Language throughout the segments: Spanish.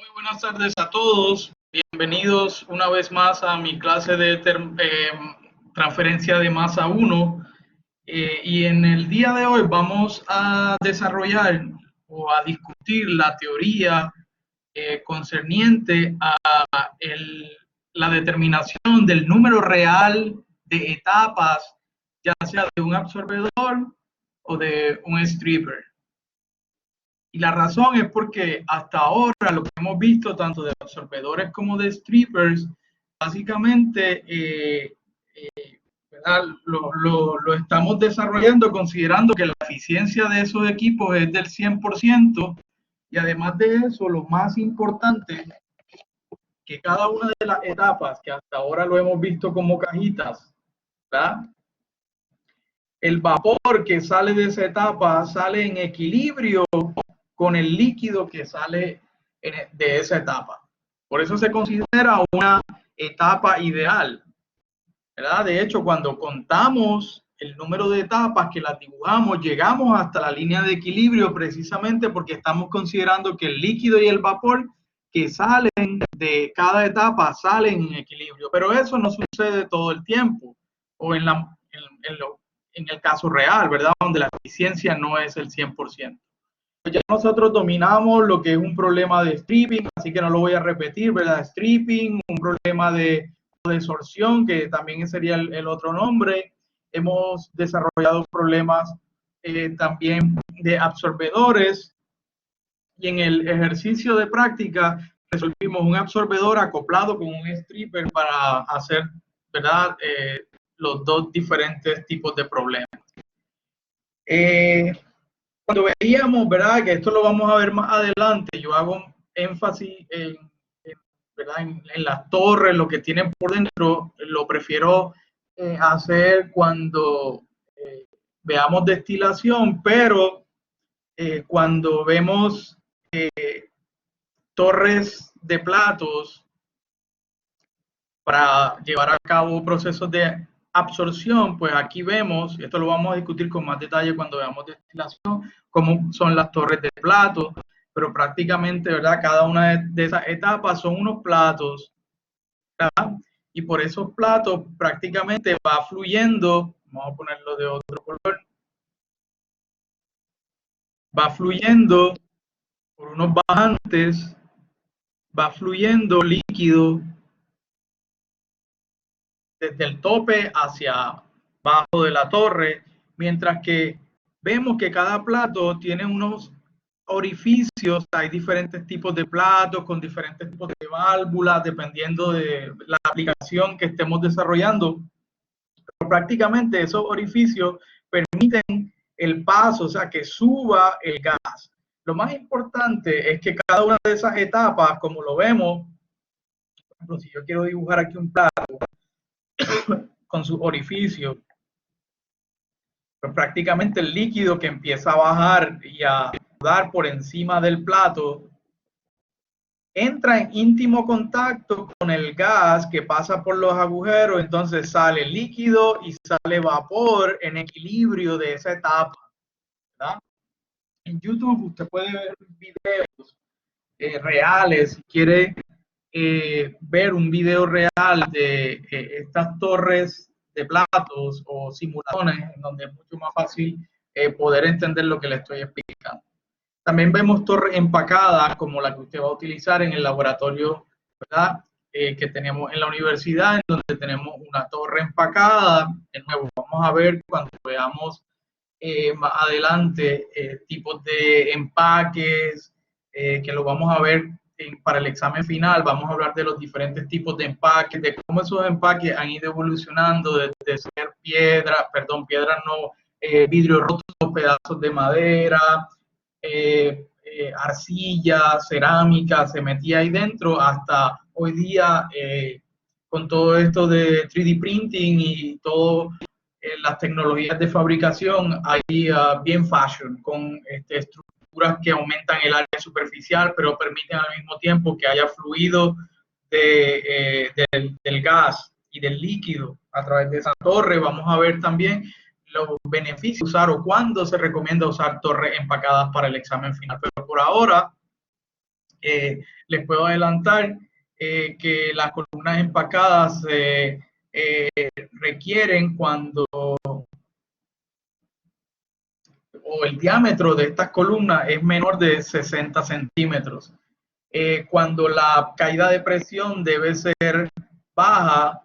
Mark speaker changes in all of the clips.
Speaker 1: Muy buenas tardes a todos. Bienvenidos una vez más a mi clase de transferencia de masa 1. Y en el día de hoy vamos a desarrollar o a discutir la teoría concerniente a la determinación del número real de etapas, ya sea de un absorbedor o de un stripper. Y la razón es porque hasta ahora lo que hemos visto tanto de absorbedores como de strippers, básicamente lo estamos desarrollando considerando que la eficiencia de esos equipos es del 100%, y además de eso, lo más importante, que cada una de las etapas que hasta ahora lo hemos visto como cajitas, ¿verdad? El vapor que sale de esa etapa sale en equilibrio con el líquido que sale de esa etapa. Por eso se considera una etapa ideal, ¿verdad? De hecho, cuando contamos el número de etapas que las dibujamos, llegamos hasta la línea de equilibrio precisamente porque estamos considerando que el líquido y el vapor que salen de cada etapa salen en equilibrio. Pero eso no sucede todo el tiempo o en el caso real, ¿verdad? Donde la eficiencia no es el 100%. Ya nosotros dominamos lo que es un problema de stripping, así que no lo voy a repetir, ¿verdad? Stripping, un problema de desorción, que también sería el otro nombre. Hemos desarrollado problemas también de absorbedores, y en el ejercicio de práctica resolvimos un absorbedor acoplado con un stripper para hacer, ¿verdad? Los dos diferentes tipos de problemas. Cuando veíamos, ¿verdad? Que esto lo vamos a ver más adelante, yo hago énfasis ¿verdad? En las torres, lo que tienen por dentro, lo prefiero hacer cuando veamos destilación, pero cuando vemos torres de platos para llevar a cabo procesos de absorción, pues aquí vemos, esto lo vamos a discutir con más detalle cuando veamos destilación, cómo son las torres de platos, pero prácticamente, ¿verdad? Cada una de esas etapas son unos platos, ¿verdad? Y por esos platos prácticamente va fluyendo, vamos a ponerlo de otro color, va fluyendo por unos bajantes, va fluyendo líquido desde el tope hacia abajo de la torre, mientras que vemos que cada plato tiene unos orificios. Hay diferentes tipos de platos con diferentes tipos de válvulas dependiendo de la aplicación que estemos desarrollando, pero prácticamente esos orificios permiten el paso, o sea, que suba el gas. Lo más importante es que cada una de esas etapas, como lo vemos, por ejemplo, si yo quiero dibujar aquí un plato con su orificio, pues prácticamente el líquido que empieza a bajar y a dar por encima del plato entra en íntimo contacto con el gas que pasa por los agujeros, entonces sale líquido y sale vapor en equilibrio de esa etapa, ¿verdad? En YouTube usted puede ver videos reales, si quiere ver un video real de estas torres de platos o simulaciones, en donde es mucho más fácil poder entender lo que le estoy explicando. También vemos torres empacadas, como la que usted va a utilizar en el laboratorio, ¿verdad? Que tenemos en la universidad, en donde tenemos una torre empacada. De nuevo, vamos a ver cuando veamos más adelante tipos de empaques, que lo vamos a ver para el examen final. Vamos a hablar de los diferentes tipos de empaques, de cómo esos empaques han ido evolucionando desde ser piedras no, vidrio roto, pedazos de madera, arcilla, cerámica, se metía ahí dentro, hasta hoy día con todo esto de 3D printing y todo las tecnologías de fabricación, ahí bien fashion, con estructuras que aumentan el área superficial, pero permiten al mismo tiempo que haya fluido del gas y del líquido a través de esa torre. Vamos a ver también los beneficios de usar o cuándo se recomienda usar torres empacadas para el examen final. Pero por ahora Les puedo adelantar que las columnas empacadas requieren cuando, o el diámetro de estas columnas es menor de 60 centímetros. Cuando la caída de presión debe ser baja,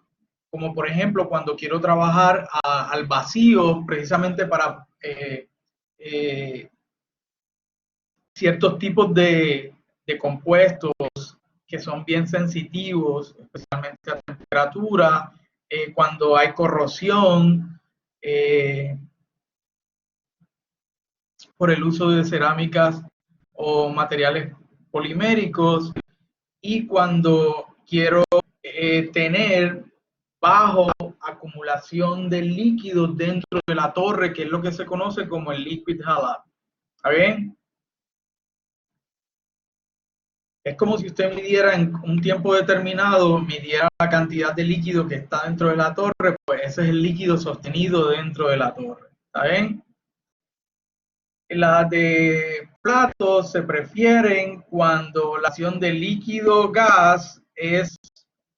Speaker 1: como por ejemplo cuando quiero trabajar al vacío, precisamente para ciertos tipos de compuestos que son bien sensitivos, especialmente a temperatura, cuando hay corrosión, por el uso de cerámicas o materiales poliméricos, y cuando quiero tener bajo acumulación de líquidos dentro de la torre, que es lo que se conoce como el liquid halide. ¿Está bien? Es como si usted midiera en un tiempo determinado, midiera la cantidad de líquido que está dentro de la torre, pues ese es el líquido sostenido dentro de la torre. ¿Está bien? Las de platos se prefieren cuando la acción de líquido-gas es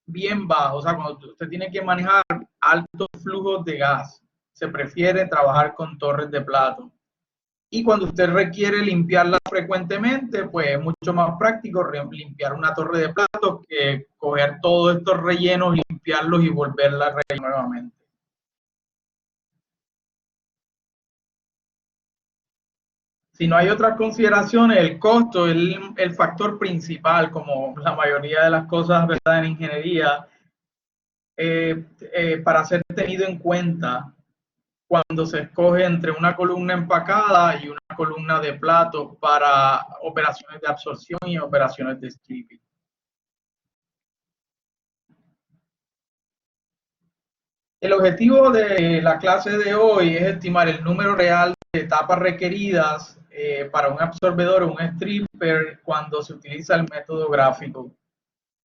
Speaker 1: bien bajo, o sea, cuando usted tiene que manejar altos flujos de gas, se prefiere trabajar con torres de plato. Y cuando usted requiere limpiarla frecuentemente, pues es mucho más práctico limpiar una torre de platos que coger todos estos rellenos, limpiarlos y volverla a rellenar nuevamente. Si no hay otras consideraciones, el costo es el factor principal, como la mayoría de las cosas, ¿verdad?, en ingeniería, para ser tenido en cuenta cuando se escoge entre una columna empacada y una columna de plato para operaciones de absorción y operaciones de stripping. El objetivo de la clase de hoy es estimar el número real de etapas requeridas para un absorbedor o un stripper cuando se utiliza el método gráfico.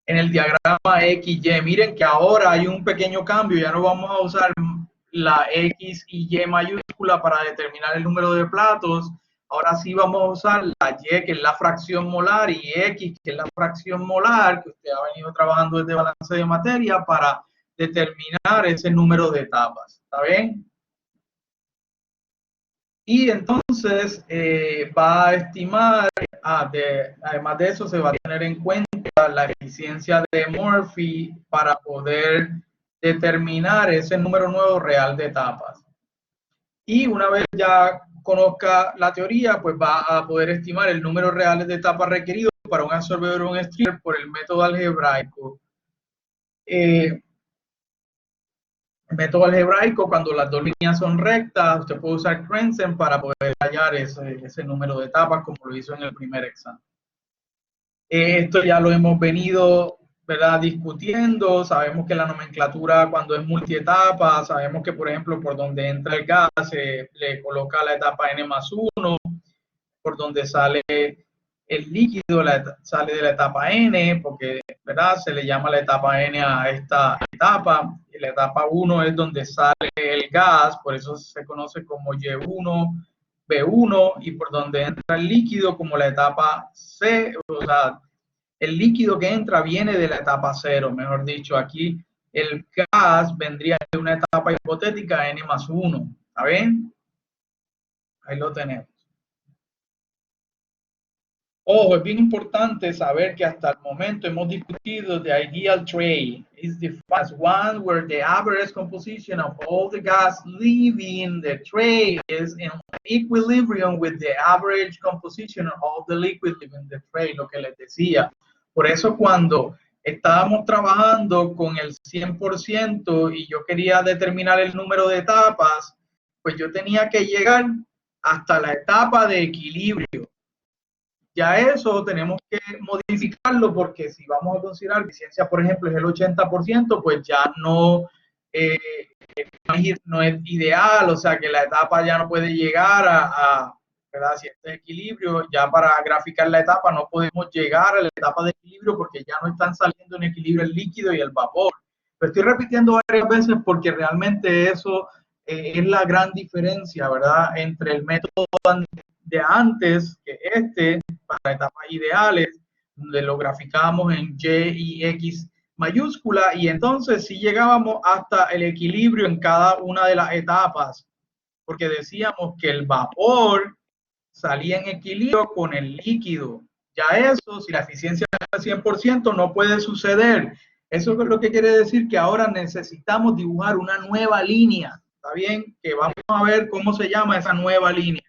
Speaker 1: En el diagrama XY, miren que ahora hay un pequeño cambio, ya no vamos a usar la X y Y mayúscula para determinar el número de platos, ahora sí vamos a usar la Y, que es la fracción molar, y X, que es la fracción molar, que usted ha venido trabajando desde balance de materia, para determinar ese número de etapas. ¿Está bien? Y entonces va a estimar, además de eso, se va a tener en cuenta la eficiencia de Murphy para poder determinar ese número nuevo real de etapas. Y una vez ya conozca la teoría, pues va a poder estimar el número real de etapas requerido para un absorbedor o un stripper por el método algebraico. El método algebraico, cuando las dos líneas son rectas, usted puede usar Krenzen para poder hallar ese número de etapas, como lo hizo en el primer examen. Esto ya lo hemos venido, ¿verdad?, discutiendo. Sabemos que la nomenclatura, cuando es multietapa, sabemos que, por ejemplo, por donde entra el gas, se le coloca la etapa N+1, por donde sale el líquido sale de la etapa N, porque, ¿verdad?, se le llama la etapa N a esta etapa. Y la etapa 1 es donde sale el gas, por eso se conoce como Y1, B1, y por donde entra el líquido como la etapa C, o sea, el líquido que entra viene de la etapa 0, mejor dicho, aquí el gas vendría de una etapa hipotética N+1, ¿está bien? Ahí lo tenemos. Ojo, es bien importante saber que hasta el momento hemos discutido the ideal tray is defined as one where the average composition of all the gas leaving the tray is in equilibrium with the average composition of all the liquid leaving the tray, lo que les decía. Por eso cuando estábamos trabajando con el 100% y yo quería determinar el número de etapas, pues yo tenía que llegar hasta la etapa de equilibrio. Ya eso tenemos que modificarlo porque si vamos a considerar que eficiencia, por ejemplo, es el 80%, pues ya no es ideal, o sea que la etapa ya no puede llegar ¿verdad?, cierto equilibrio. Ya para graficar la etapa no podemos llegar a la etapa de equilibrio porque ya no están saliendo en equilibrio el líquido y el vapor. Lo estoy repitiendo varias veces porque realmente eso es la gran diferencia, ¿verdad?, entre el método de antes que para etapas ideales, donde lo graficábamos en Y y X mayúscula, y entonces sí llegábamos hasta el equilibrio en cada una de las etapas, porque decíamos que el vapor salía en equilibrio con el líquido. Ya eso, si la eficiencia es al 100%, no puede suceder. Eso es lo que quiere decir que ahora necesitamos dibujar una nueva línea. ¿Está bien? Que vamos a ver cómo se llama esa nueva línea.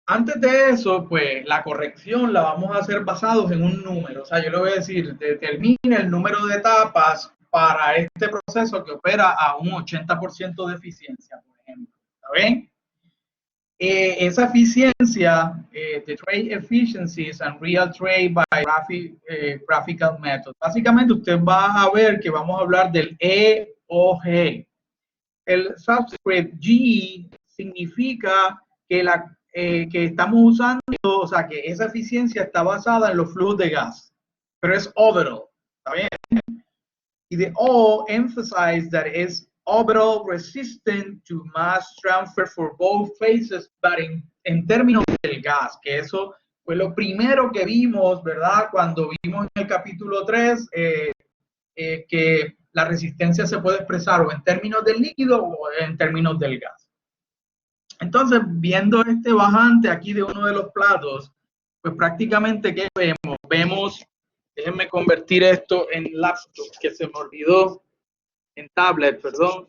Speaker 1: Antes de eso, pues la corrección la vamos a hacer basados en un número. O sea, yo le voy a decir, determine el número de etapas para este proceso que opera a un 80% de eficiencia, por ejemplo. ¿Está bien? Esa eficiencia, the trade efficiencies and real trade by graphical method. Básicamente usted va a ver que vamos a hablar del EOG. El subscript G significa que, que estamos usando, o sea, que esa eficiencia está basada en los flujos de gas, pero es orbital, ¿está bien? Y the O emphasize that it's orbital resistant to mass transfer for both phases, but en términos del gas, que eso fue lo primero que vimos, ¿verdad? Cuando vimos en el capítulo 3 que la resistencia se puede expresar o en términos del líquido o en términos del gas. Entonces, viendo este bajante aquí de uno de los platos, pues prácticamente, ¿qué vemos? Vemos, déjenme convertir esto en laptop, que se me olvidó, en tablet, perdón.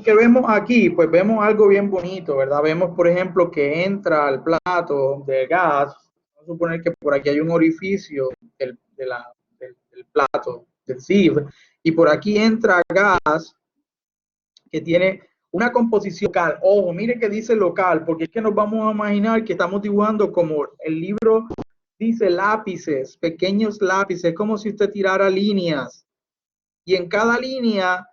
Speaker 1: ¿Qué vemos aquí? Pues vemos algo bien bonito, ¿verdad? Vemos, por ejemplo, que entra al plato de gas. Vamos a suponer que por aquí hay un orificio del plato, del sieve, y por aquí entra gas que tiene una composición local. Ojo, mire que dice local, porque es que nos vamos a imaginar que estamos dibujando como el libro dice lápices, pequeños lápices, como si usted tirara líneas. Y en cada línea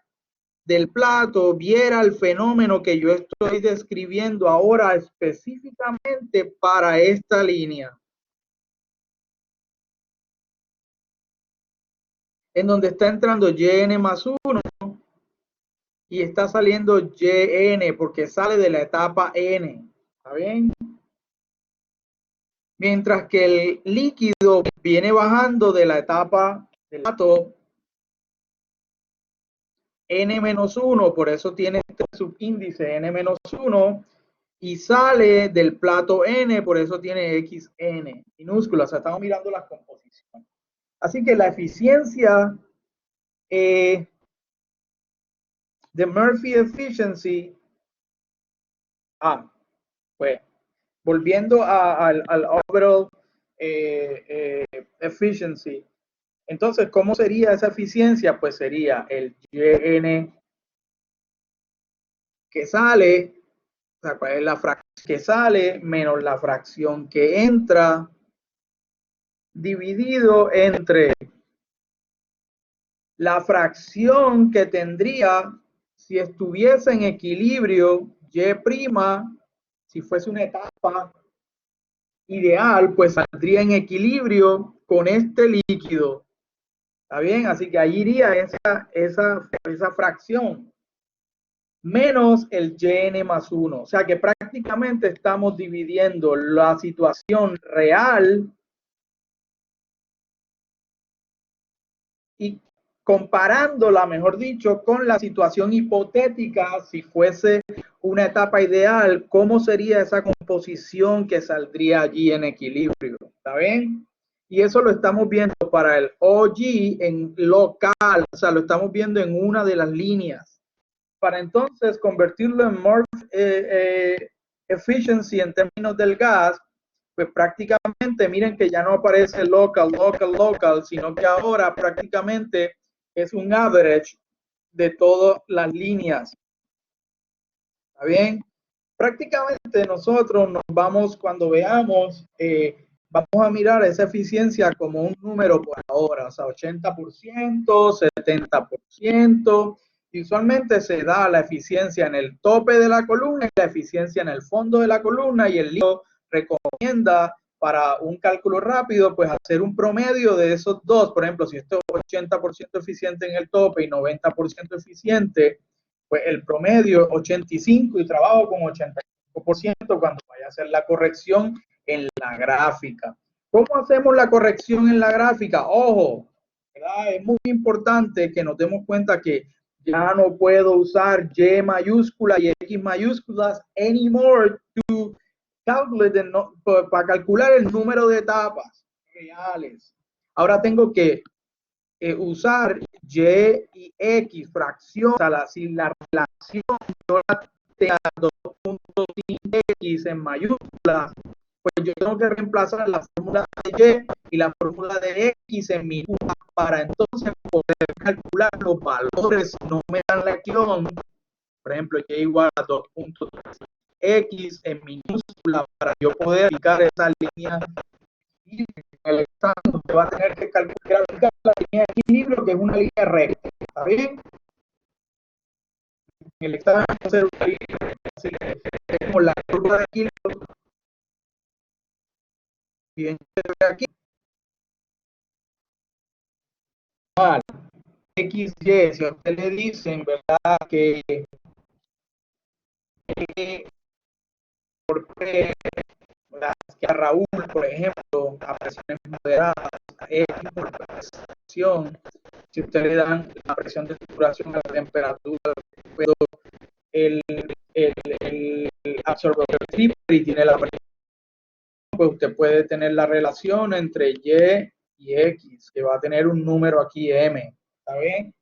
Speaker 1: del plato viera el fenómeno que yo estoy describiendo ahora específicamente para esta línea. En donde está entrando yn más 1 y está saliendo yn porque sale de la etapa n. ¿Está bien? Mientras que el líquido viene bajando de la etapa del plato n-1, por eso tiene este subíndice n-1, y sale del plato n, por eso tiene xn minúscula. O sea, estamos mirando las composiciones. Así que la eficiencia de Murphy efficiency, pues volviendo al overall efficiency. Entonces, ¿cómo sería esa eficiencia? Pues sería el yn que sale, o sea, ¿cuál es la fracción que sale menos la fracción que entra dividido entre la fracción que tendría si estuviese en equilibrio Y', si fuese una etapa ideal, pues saldría en equilibrio con este líquido. ¿Está bien? Así que ahí iría esa fracción menos el yn más 1. O sea que prácticamente estamos dividiendo la situación real y comparándola, mejor dicho, con la situación hipotética, si fuese una etapa ideal, ¿cómo sería esa composición que saldría allí en equilibrio? ¿Está bien? Y eso lo estamos viendo para el OG en local, o sea, lo estamos viendo en una de las líneas. Para entonces convertirlo en Murphy efficiency en términos del gas, pues prácticamente miren que ya no aparece local, sino que ahora prácticamente es un average de todas las líneas. ¿Está bien? Prácticamente nosotros nos vamos, cuando veamos, vamos a mirar esa eficiencia como un número por ahora, o sea, 80%, 70%. Y usualmente se da la eficiencia en el tope de la columna y la eficiencia en el fondo de la columna, y el libro recomienda para un cálculo rápido, pues hacer un promedio de esos dos. Por ejemplo, si esto es 80% eficiente en el tope y 90% eficiente, pues el promedio 85 y trabajo con 85% cuando vaya a hacer la corrección en la gráfica. ¿Cómo hacemos la corrección en la gráfica? Ojo, ¿verdad? Es muy importante que nos demos cuenta que ya no puedo usar Y mayúscula y X mayúsculas anymore to calculate para calcular el número de etapas reales. Ahora tengo que usar Y y X, fracción, si la relación yo la tengo 2.5X en mayúsculas, pues yo tengo que reemplazar la fórmula de Y y la fórmula de X en minúsculas para entonces poder calcular los valores no me dan la ecuación. Por ejemplo, Y igual a 2.x en minúscula para yo poder aplicar esa línea y en el examen usted va a tener que calcular la línea de equilibrio, que es una línea recta. ¿Está bien? En el examen va a ser una línea recta. Así que tenemos la curva de equilibrio. Bien, aquí. Vale. XY, si a usted le dicen, ¿verdad? Que por P, que a Raúl, por ejemplo, a presiones moderadas, X por presión, si usted le dan la presión de saturación a la temperatura, pero el absorbedor triple y tiene la presión, pues usted puede tener la relación entre Y y X, que va a tener un número aquí M, ¿está bien?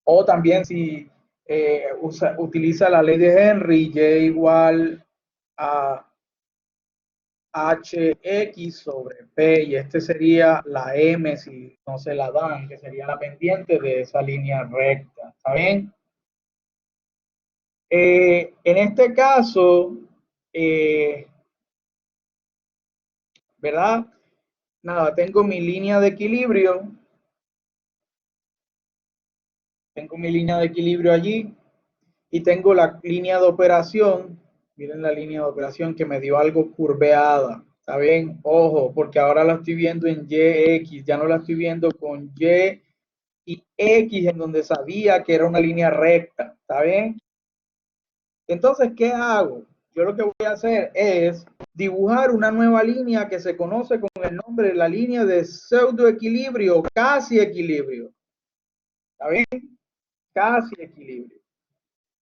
Speaker 1: O también si utiliza la ley de Henry, Y igual a HX sobre P, y este sería la M si no se la dan, que sería la pendiente de esa línea recta, ¿está bien? En este caso, ¿verdad? Nada, tengo mi línea de equilibrio, allí, y tengo la línea de operación. Miren la línea de operación que me dio algo curveada. ¿Está bien? Ojo, porque ahora la estoy viendo en YX, ya no la estoy viendo con Y y X, en donde sabía que era una línea recta. ¿Está bien? Entonces, ¿qué hago? Yo lo que voy a hacer es dibujar una nueva línea que se conoce con el nombre de la línea de pseudoequilibrio, casi equilibrio. ¿Está bien? Casi equilibrio.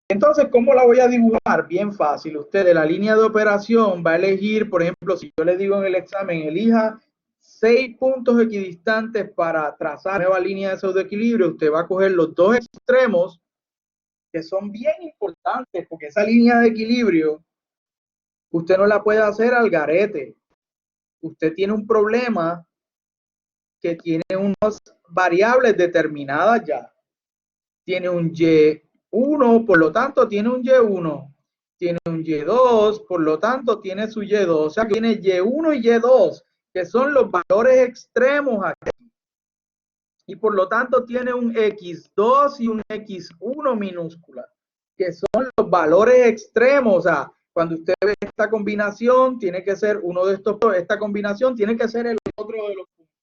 Speaker 1: Entonces, ¿cómo la voy a dibujar? Bien fácil. Usted de la línea de operación va a elegir, por ejemplo, si yo le digo en el examen, elija 6 puntos equidistantes para trazar nueva línea de pseudoequilibrio, usted va a coger los dos extremos, que son bien importantes, porque esa línea de equilibrio usted no la puede hacer al garete. Usted tiene un problema que tiene unas variables determinadas ya. Tiene un Y1, por lo tanto tiene un Y1. Tiene un Y2, por lo tanto tiene su Y2. O sea que tiene Y1 y Y2, que son los valores extremos aquí. Y por lo tanto tiene un X2 y un X1 minúscula, que son los valores extremos. O sea, cuando usted ve esta combinación, tiene que ser uno de estos, esta combinación tiene que ser el otro de los puntos.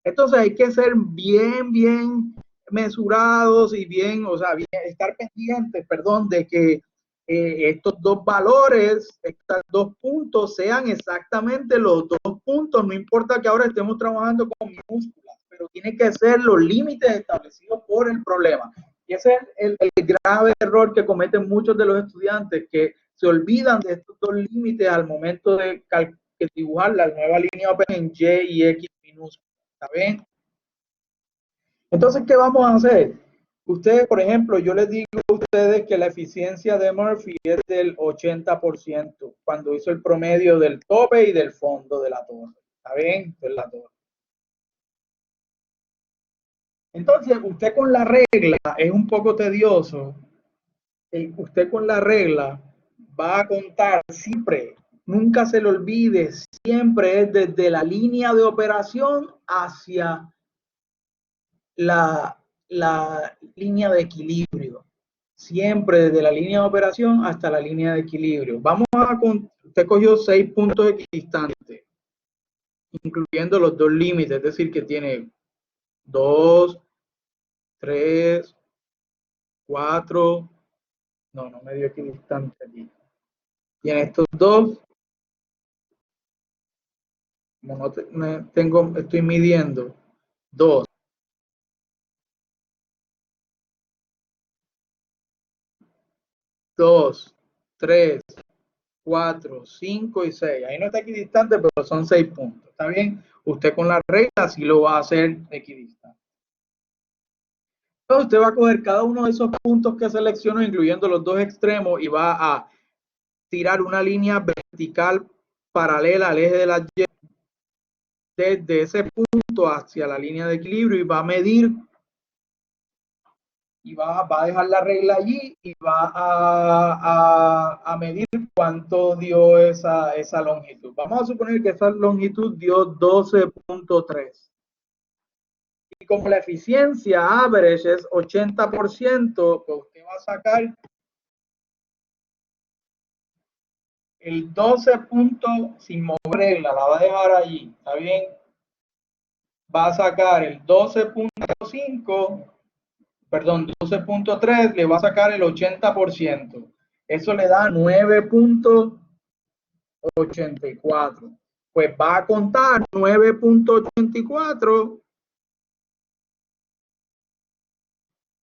Speaker 1: Entonces hay que ser bien mesurados y bien, o sea, bien, estar pendientes, perdón, de que estos dos valores, estos dos puntos sean exactamente los dos puntos, no importa que ahora estemos trabajando con minúsculas, pero tiene que ser los límites establecidos por el problema. Y ese es el grave error que cometen muchos de los estudiantes, que se olvidan de estos dos límites al momento de dibujar la nueva línea en Y y X minúsculas. ¿Está bien? Entonces, ¿qué vamos a hacer? Ustedes, por ejemplo, yo les digo a ustedes que la eficiencia de Murphy es del 80% cuando hizo el promedio del tope y del fondo de la torre. ¿Está bien? De la torre. Entonces, usted con la regla es un poco tedioso. Usted con la regla va a contar siempre, nunca se le olvide, siempre es desde la línea de operación hacia la línea de equilibrio. Siempre desde la línea de operación hasta la línea de equilibrio. Vamos a, usted cogió 6 puntos equidistantes, incluyendo los dos límites, es decir, que tiene 2, 3, 4, no me dio equidistante aquí. Tiene estos dos como no tengo, estoy midiendo, 2, 2, 3, 4, 5 y 6. Ahí no está equidistante, pero son 6 puntos. ¿Está bien? Usted con la regla sí lo va a hacer equidistante. Entonces usted va a coger cada uno de esos puntos que seleccionó, incluyendo los dos extremos, y va a tirar una línea vertical paralela al eje de la Y desde ese punto hacia la línea de equilibrio y va a medir y va a dejar la regla allí y va a medir cuánto dio esa longitud. Vamos a suponer que esa longitud dio 12.3. Y como la eficiencia average es 80%, pues usted va a sacar el 12 puntos sin mover regla, la va a dejar allí, ¿está bien? Va a sacar el 12.5, perdón, 12.3, le va a sacar el 80%. Eso le da 9.84. Pues va a contar 9.84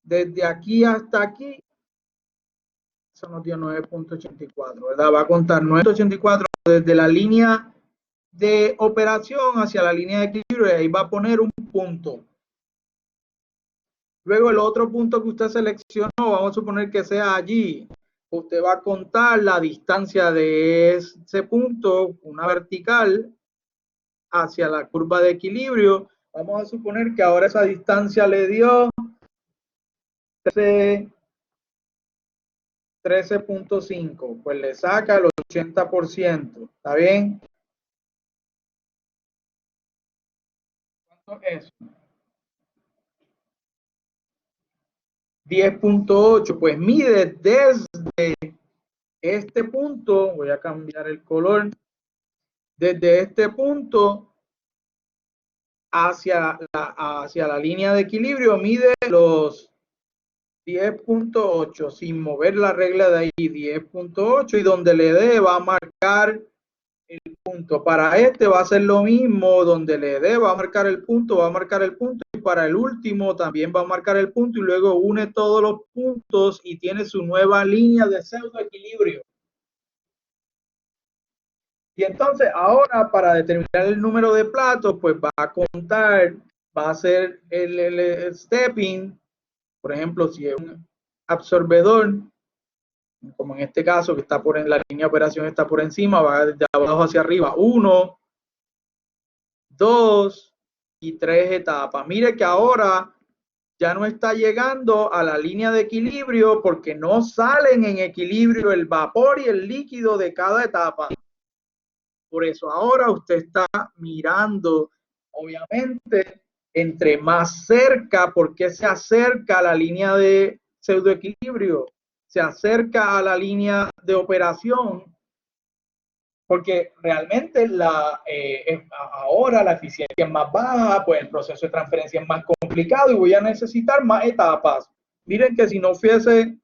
Speaker 1: desde aquí hasta aquí. Eso nos dio 9.84, ¿verdad? Va a contar 9.84 desde la línea de operación hacia la línea de equilibrio y ahí va a poner un punto. Luego el otro punto que usted seleccionó, vamos a suponer que sea allí. Usted va a contar la distancia de ese punto, una vertical, hacia la curva de equilibrio. Vamos a suponer que ahora esa distancia le dio 13.5. Pues le saca el 80%. ¿Está bien? ¿Cuánto es eso? 10.8. Pues mide desde este punto, voy a cambiar el color, desde este punto hacia la línea de equilibrio, mide los 10.8 sin mover la regla de ahí, 10.8, y donde le dé va a marcar el punto. Para este va a ser lo mismo, donde le dé va a marcar el punto, y para el último también va a marcar el punto y luego une todos los puntos y tiene su nueva línea de pseudo equilibrio. Y entonces ahora para determinar el número de platos, pues va a contar, va a hacer el stepping. Por ejemplo, si es un absorbedor, como en este caso que está por en la línea de operación está por encima, va de abajo hacia arriba, 1, 2 y 3 etapas. Mire que ahora ya no está llegando a la línea de equilibrio porque no salen en equilibrio el vapor y el líquido de cada etapa. Por eso ahora usted está mirando, obviamente, entre más cerca, porque se acerca a la línea de pseudoequilibrio, se acerca a la línea de operación, porque realmente ahora la eficiencia es más baja, pues el proceso de transferencia es más complicado y voy a necesitar más etapas. Miren que si fuese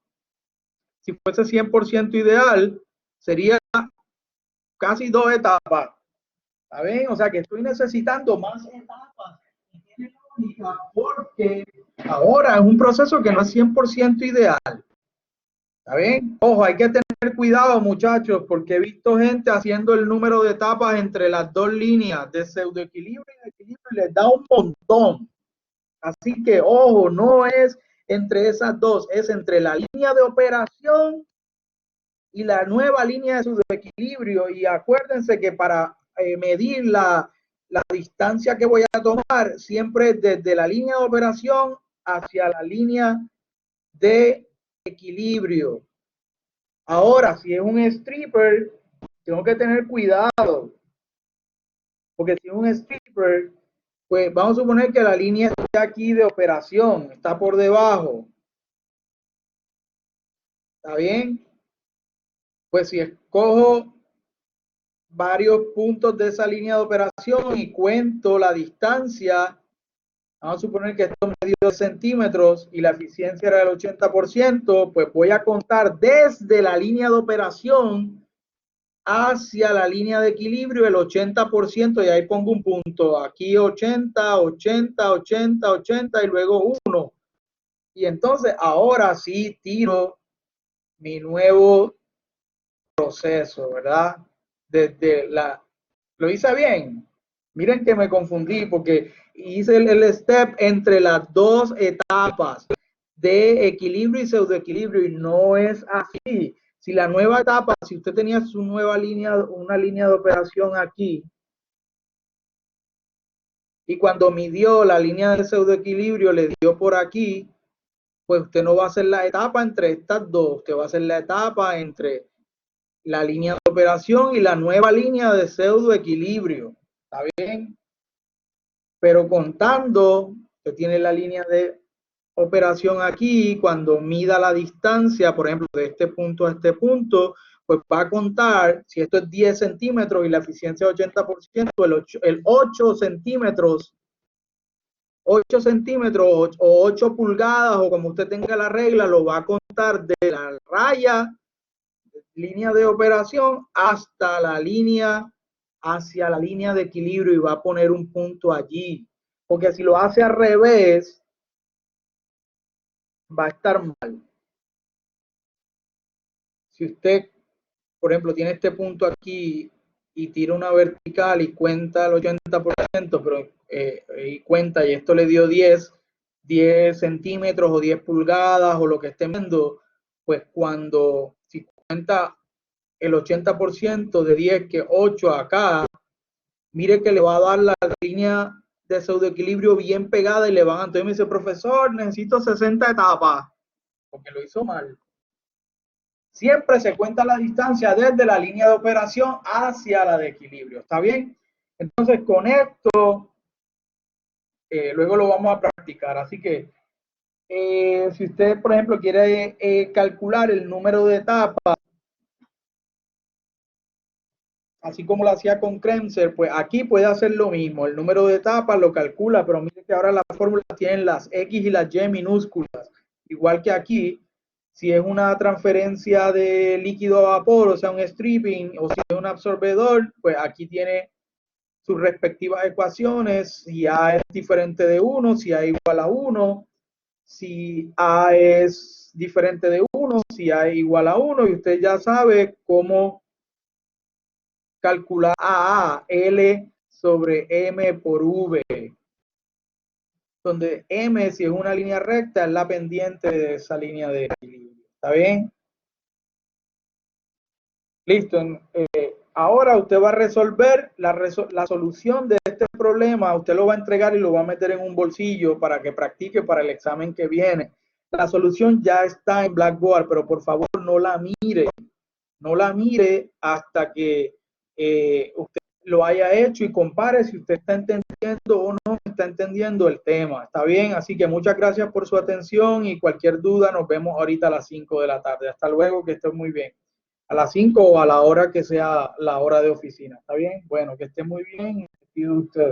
Speaker 1: 100% ideal, sería casi 2 etapas. ¿Está bien? O sea que estoy necesitando más etapas. Y tiene lógica porque ahora es un proceso que no es 100% ideal. ¿Está bien? Ojo, hay que tener cuidado, muchachos, porque he visto gente haciendo el número de etapas entre las dos líneas de pseudoequilibrio y equilibrio y les da un montón. Así que, ojo, no es entre esas dos, es entre la línea de operación y la nueva línea de pseudoequilibrio. Y acuérdense que para medir la distancia que voy a tomar, siempre desde la línea de operación hacia la línea de equilibrio. Ahora, si es un stripper, tengo que tener cuidado, porque si es un stripper, pues vamos a suponer que la línea está aquí de operación, está por debajo. ¿Está bien? Pues si escojo varios puntos de esa línea de operación y cuento la distancia, vamos a suponer que esto me dio centímetros y la eficiencia era del 80%, pues voy a contar desde la línea de operación hacia la línea de equilibrio el 80%, y ahí pongo un punto, aquí 80, 80, 80, 80 y luego 1. Y entonces ahora sí tiro mi nuevo proceso, ¿verdad? Desde la... ¿Lo hice bien? Miren que me confundí porque hice el step entre las dos etapas de equilibrio y pseudoequilibrio, y no es así. Si la nueva etapa, si usted tenía su nueva línea, una línea de operación aquí, y cuando midió la línea de pseudoequilibrio le dio por aquí, pues usted no va a hacer la etapa entre estas dos, usted va a hacer la etapa entre la línea de operación y la nueva línea de pseudoequilibrio. ¿Está bien? Pero contando, usted tiene la línea de operación aquí, cuando mida la distancia, por ejemplo, de este punto a este punto, pues va a contar, si esto es 10 centímetros y la eficiencia es 80%, el 8 centímetros, 8 centímetros o 8 pulgadas, o como usted tenga la regla, lo va a contar de la raya, línea de operación, hasta la línea, hacia la línea de equilibrio, y va a poner un punto allí. Porque si lo hace al revés, va a estar mal. Si usted, por ejemplo, tiene este punto aquí y tira una vertical y cuenta el 80%, pero y cuenta, y esto le dio 10 centímetros o 10 pulgadas o lo que esté viendo, pues cuando, si cuenta el 80% de 10, que 8 acá, mire que le va a dar la línea de pseudoequilibrio bien pegada y le van a... Entonces me dice, profesor, necesito 60 etapas, porque lo hizo mal. Siempre se cuenta la distancia desde la línea de operación hacia la de equilibrio. ¿Está bien? Entonces, con esto, luego lo vamos a practicar. Así que, si usted, por ejemplo, quiere calcular el número de etapas, así como lo hacía con Kremser, pues aquí puede hacer lo mismo. El número de etapas lo calcula, pero mire que ahora las fórmulas tienen las X y las Y minúsculas. Igual que aquí, si es una transferencia de líquido a vapor, o sea, un stripping, o si es un absorbedor, pues aquí tiene sus respectivas ecuaciones. Si A es diferente de 1, si A es igual a 1, si A es diferente de 1, si A es igual a 1, y usted ya sabe cómo calcular A, L sobre M por V, donde M, si es una línea recta, es la pendiente de esa línea de equilibrio. ¿Está bien? Listo. Ahora usted va a resolver la solución de este problema. Usted lo va a entregar y lo va a meter en un bolsillo para que practique para el examen que viene. La solución ya está en Blackboard, pero por favor no la mire. No la mire hasta que usted lo haya hecho y compare si usted está entendiendo o no está entendiendo el tema. ¿Está bien? Así que muchas gracias por su atención, y cualquier duda nos vemos ahorita a las 5 de la tarde. Hasta luego, que estén muy bien. A las 5 o a la hora que sea la hora de oficina. ¿Está bien? Bueno, que estén muy bien. Y ustedes.